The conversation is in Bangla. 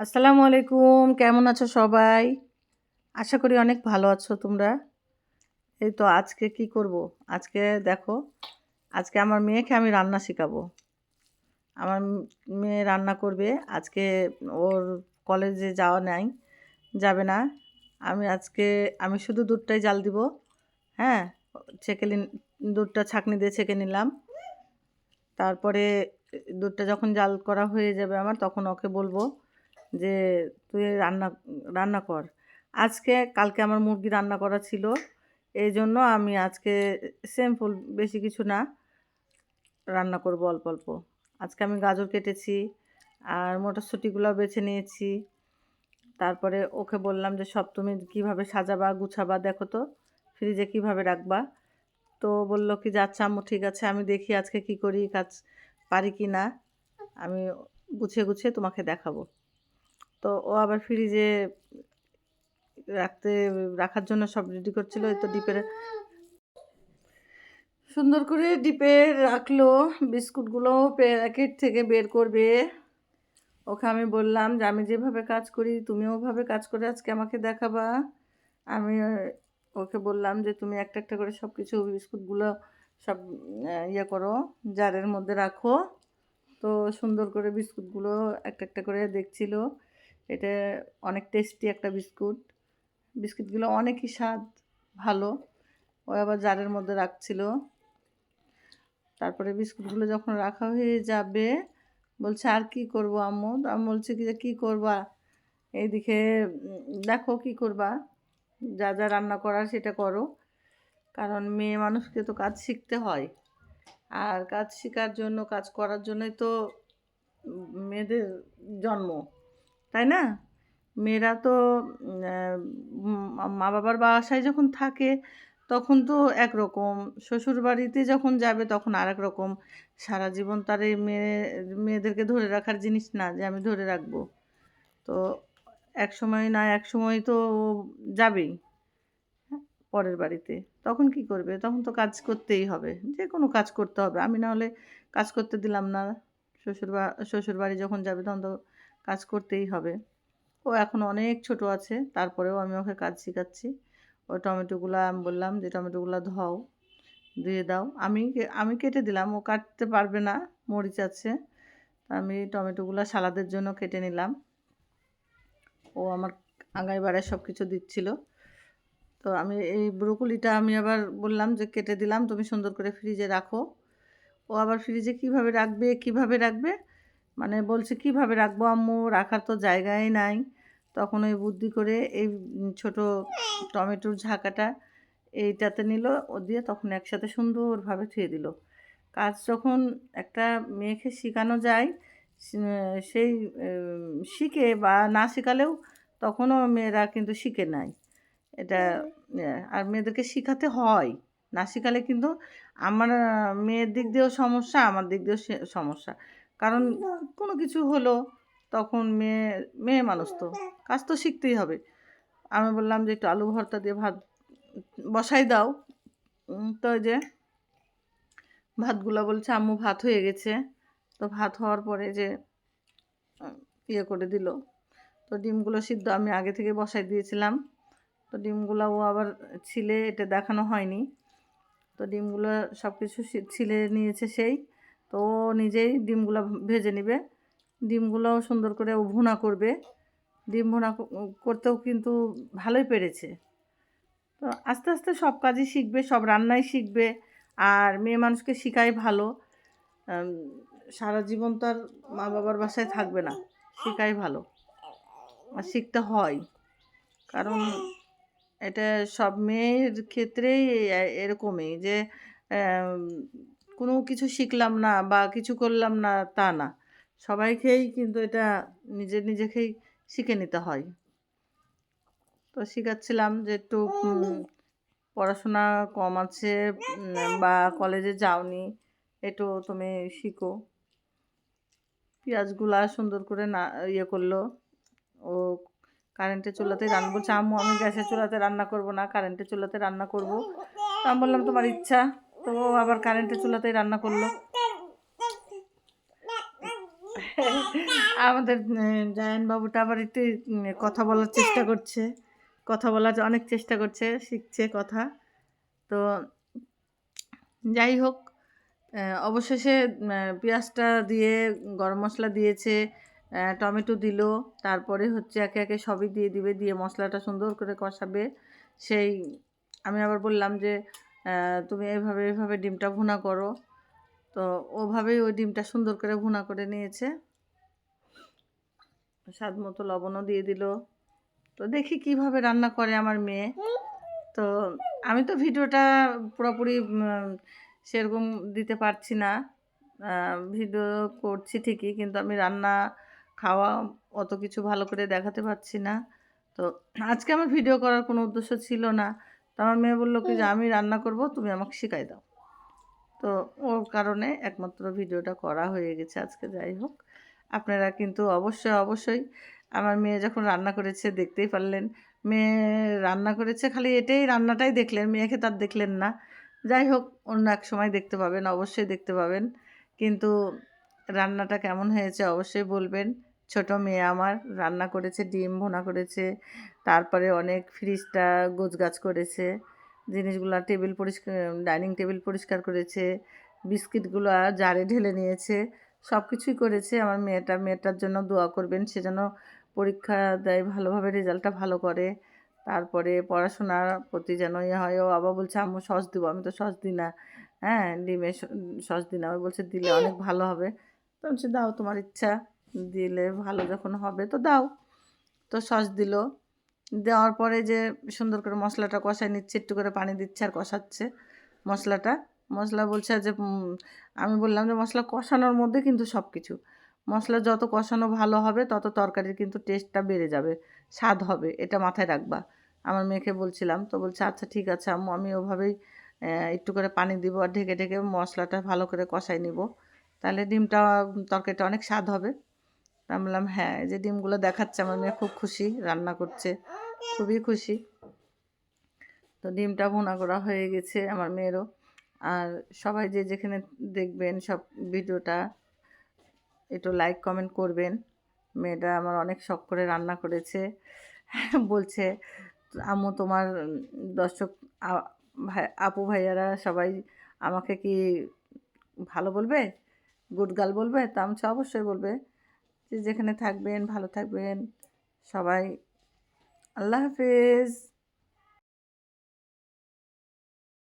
আসসালামু আলাইকুম। কেমন আছো সবাই? আশা করি অনেক ভালো আছো তোমরা। এই তো আজকে কি করব? আজকে দেখো, আজকে আমার মেয়েকে আমি রান্না শিখাবো। আমার মেয়ে রান্না করবে। আজকে ওর কলেজে যাওয়া নাই, যাবে না। আজকে আমি শুধু দুধটাই জাল দিব। হ্যাঁ? ছেঁকে দুধটা ছাঁকনি দিয়ে ছেঁকে নিলাম। তারপরে দুধটা যখন জাল করা হয়ে যাবে আমার, তখন ওকে বলবো যে তুই রান্না রান্না কর। কালকে আমার মুরগি রান্না করা ছিল, এই জন্য আমি আজকে সিম্পল, বেশি কিছু না, রান্না করব অল্প অল্প। আজকে আমি গাজর কেটেছি আর মটরশুঁটিগুলো বেছে নিয়েছি। তারপরে ওকে বললাম যে সব তুমি কিভাবে সাজাবা গুছাবা দেখো তো, ফ্রিজে কিভাবে রাখবা। তো বলল কি যে আচ্ছা আম্মু ঠিক আছে, আমি দেখি আজকে কি করি, কাজ পারি কি না, আমি গুছিয়ে গুছিয়ে তোমাকে দেখাবো। তো ও আবার ফ্রিজে রাখতে রাখার জন্য সব রেডি করছিল। এই তো ডিপের সুন্দর করে ডিপে রাখলো। বিস্কুটগুলো প্যাকেট থেকে বের করবে। ওকে আমি বললাম যে আমি যেভাবে কাজ করি তুমিও ওভাবে কাজ করে আজকে আমাকে দেখাবা। আমি ওকে বললাম যে তুমি একটা একটা করে সব কিছু বিস্কুটগুলো সব ইয়ে করো, জারের মধ্যে রাখো। তো সুন্দর করে বিস্কুটগুলো একটা একটা করে দেখছিল। এটা অনেক টেস্টি একটা বিস্কুট। বিস্কিটগুলো অনেকই স্বাদ, ভালো। ও আবার জারের মধ্যে রাখছিল। তারপরে বিস্কুটগুলো যখন রাখা হয়ে যাবে, বলছে আর কি করব আম্মু। আমি বলছি কি যে কী করবা, এইদিকে দেখো কি করবা, যা যা রান্না করার সেটা করো। কারণ মেয়ে মানুষকে তো কাজ শিখতে হয়, আর কাজ শেখার জন্য, কাজ করার জন্যই তো মেয়েদের জন্ম, তাই না? মেয়েরা তো মা বাবার বাসায় যখন থাকে তখন তো একরকম, শ্বশুরবাড়িতে যখন যাবে তখন আর এক রকম। সারা জীবন তার এই মেয়েদেরকে ধরে রাখার জিনিস না যে আমি ধরে রাখবো। তো এক সময় না এক সময় তো ও যাবেই পরের বাড়িতে। তখন কি করবে? তখন তো কাজ করতেই হবে, যে কোনো কাজ করতে হবে। আমি না হলে কাজ করতে দিলাম না। শ্বশুরবাড়ি যখন যাবে তখন তো কাজ করতেই হবে। ও এখন অনেক ছোট আছে, তারপরেও আমি ওকে কাজ শেখাচ্ছি। ওই টমেটোগুলা আমি বললাম যে টমেটোগুলা ধুয়ে দাও। আমি কেটে দিলাম, ও কাটতে পারবে না, মরিচ আছে। আমি টমেটোগুলা সালাদের জন্য কেটে নিলাম। ও আমার আগায় বাড়ায় সব কিছু দিচ্ছিল। তো আমি এই ব্রোকলিটা আমি আবার বললাম যে কেটে দিলাম, তুমি সুন্দর করে ফ্রিজে রাখো। ও আবার ফ্রিজে কিভাবে রাখবে কিভাবে রাখবে, মানে বলছে কিভাবে রাখবো আম্মু, রাখার তো জায়গাই নাই। তখন ওই বুদ্ধি করে এই ছোট টমেটোর ঝাঁকাটা এইটাতে নিল, ও দিয়ে তখন একসাথে সুন্দরভাবে থুয়ে দিল। কাজ যখন একটা মেয়েকে শেখানো যায়, সেই শিখে বা না শেখালেও তখনও মেয়েরা কিন্তু শিখে নেয় এটা। আর মেয়েদেরকে শিখাতে হয়, না শিখালে কিন্তু আমার মেয়ের দিক দিয়েও সমস্যা, আমার দিক দিয়েও সমস্যা। কারণ কোনো কিছু হলো তখন মেয়ে মেয়ে মানুষ তো কাজ তো শিখতেই হবে। আমি বললাম যে একটু আলু ভর্তা দিয়ে ভাত বসাই দাও। তো ওই যে ভাতগুলো বলছে আম্মু ভাত হয়ে গেছে। তো ভাত হওয়ার পরে যে ইয়ে করে দিল। তো ডিমগুলো সিদ্ধ আমি আগে থেকে বসাই দিয়েছিলাম। তো ডিমগুলো ও আবার ছিলে, এটা দেখানো হয়নি। তো ডিমগুলো সব কিছু ছিলে নিয়েছে সেই। তো ও নিজেই ডিমগুলো ভেজে নেবে। ডিমগুলোও সুন্দর করে ও ভুনা করবে। ডিম ভুনা করতেও কিন্তু ভালোই পেরেছে। তো আস্তে আস্তে সব কাজই শিখবে, সব রান্নাই শিখবে। আর মেয়ে মানুষকে শেখাই ভালো। আম, সারা জীবন তো আর মা বাবার বাসায় থাকবে না, শেখাই ভালো। আর শিখতে হয়, কারণ এটা সব মেয়ের ক্ষেত্রেই এরকমই যে আম, কোনো কিছু শিখলাম না বা কিছু করলাম না তা না, সবাইকেই কিন্তু এটা নিজেকেই শিখে নিতে হয়। তো শিখাচ্ছিলাম যে একটু পড়াশোনা কম আছে, বা কলেজে যাওনি, একটু তুমি শিখো। পেঁয়াজগুলা সুন্দর করে না ইয়ে করলো। ও কারেন্টের চুলাতেই রান্না বলছে আম্মু আমি গ্যাসের চুলাতে রান্না করব না, কারেন্টের চুলাতে রান্না করব। তো আমি বললাম তোমার ইচ্ছা। তো ও আবার কারেন্টের চুলাতেই রান্না করলো। আমাদের জায়ান বাবুটা আবার একটু কথা বলার চেষ্টা করছে, কথা বলার অনেক চেষ্টা করছে, শিখছে কথা। তো যাই হোক, অবশেষে পেঁয়াজটা দিয়ে গরম মশলা দিয়েছে, টমেটো দিল, তারপরে হচ্ছে একে একে সবই দিয়ে দিবে, দিয়ে মশলাটা সুন্দর করে কষাবে। সেই আমি আবার বললাম যে তুমি এভাবে এভাবে ডিমটা ভুনা করো। তো ওভাবেই ওই ডিমটা সুন্দর করে ভুনা করে নিয়েছে, স্বাদ মতো লবণও দিয়ে দিল। তো দেখি কিভাবে রান্না করে আমার মেয়ে। তো আমি তো ভিডিওটা পুরোপুরি সেরকম দিতে পারছি না, ভিডিও করছি ঠিকই, কিন্তু আমি রান্না খাওয়া অত কিছু ভালো করে দেখাতে পারছি না। তো আজকে আমার ভিডিও করার কোনো উদ্দেশ্য ছিল না। তো আমার মেয়ে বললো কি যে আমি রান্না করব, তুমি আমাকে শিখাই দাও। তো ওর কারণে একমাত্র ভিডিওটা করা হয়ে গেছে আজকে। যাই হোক, আপনারা কিন্তু অবশ্যই অবশ্যই আমার মেয়ে যখন রান্না করেছে দেখতেই পারলেন। মেয়ে রান্না করেছে, খালি এটাই রান্নাটাই দেখলেন, মেয়েকে তার দেখলেন না। যাই হোক, অন্য এক সময় দেখতে পাবেন, অবশ্যই দেখতে পাবেন। কিন্তু রান্নাটা কেমন হয়েছে অবশ্যই বলবেন। ছোট মেয়ে আমার রান্না করেছে, ডিম ভুনা করেছে, তারপরে অনেক ফ্রিজটা গোছগাছ করেছে, জিনিসগুলো টেবিল পরিষ্কার, ডাইনিং টেবিল পরিষ্কার করেছে, বিস্কিটগুলো জারে ঢেলে নিয়েছে, সব কিছুই করেছে। আমার মেয়েটার জন্য দোয়া করবেন, সে যেন পরীক্ষা দেয় ভালোভাবে, রেজাল্টটা ভালো করে, তারপরে পড়াশোনার প্রতি যেন ইয়ে হয়। ও আবার বলছে আম্মু সস দেবো, আমি তো সস দিই না, হ্যাঁ ডিমে সস দিই না। ওই বলছে দিলে অনেক ভালো হবে। তো বলছে দাও তোমার ইচ্ছা, দিলে ভালো যখন হবে তো দাও। তো সস দিল, দেওয়ার পরে যে সুন্দর করে মশলাটা কষায় নিচ্ছে, একটু করে পানি দিচ্ছে আর কষাচ্ছে মশলাটা। মশলা বলছে যে আমি বললাম যে মশলা কষানোর মধ্যে কিন্তু সব কিছু, মশলা যত কষানো ভালো হবে তত তরকারির কিন্তু টেস্টটা বেড়ে যাবে, স্বাদ হবে, এটা মাথায় রাখবা। আমার মেয়েকে বলছিলাম, তো বলছে আচ্ছা ঠিক আছে আম্মু, আমি ওভাবেই একটু করে পানি দিব আর ঢেকে ঢেকে মশলাটা ভালো করে কষাই নিব, তাহলে ডিমটা তরকারিটা অনেক স্বাদ হবে। আমি বললাম হ্যাঁ, এই যে ডিমগুলো দেখাচ্ছে, আমার মেয়ে খুব খুশি, রান্না করছে, খুবই খুশি। তো ডিমটা ভুনা করা হয়ে গেছে আমার মেয়েরও। আর সবাই যে যেখানে দেখবেন সব ভিডিওটা একটু লাইক কমেন্ট করবেন। মেয়েটা আমার অনেক শখ করে রান্না করেছে। বলছে আম্মু তোমার দর্শক ভাই আপু ভাইয়ারা সবাই আমাকে কি ভালো বলবে, গুড গার্ল বলবে? তা আমি বলছি, অবশ্যই বলবে। যে যেখানে থাকবেন ভালো থাকবেন সবাই। আল্লাহ হাফেজ।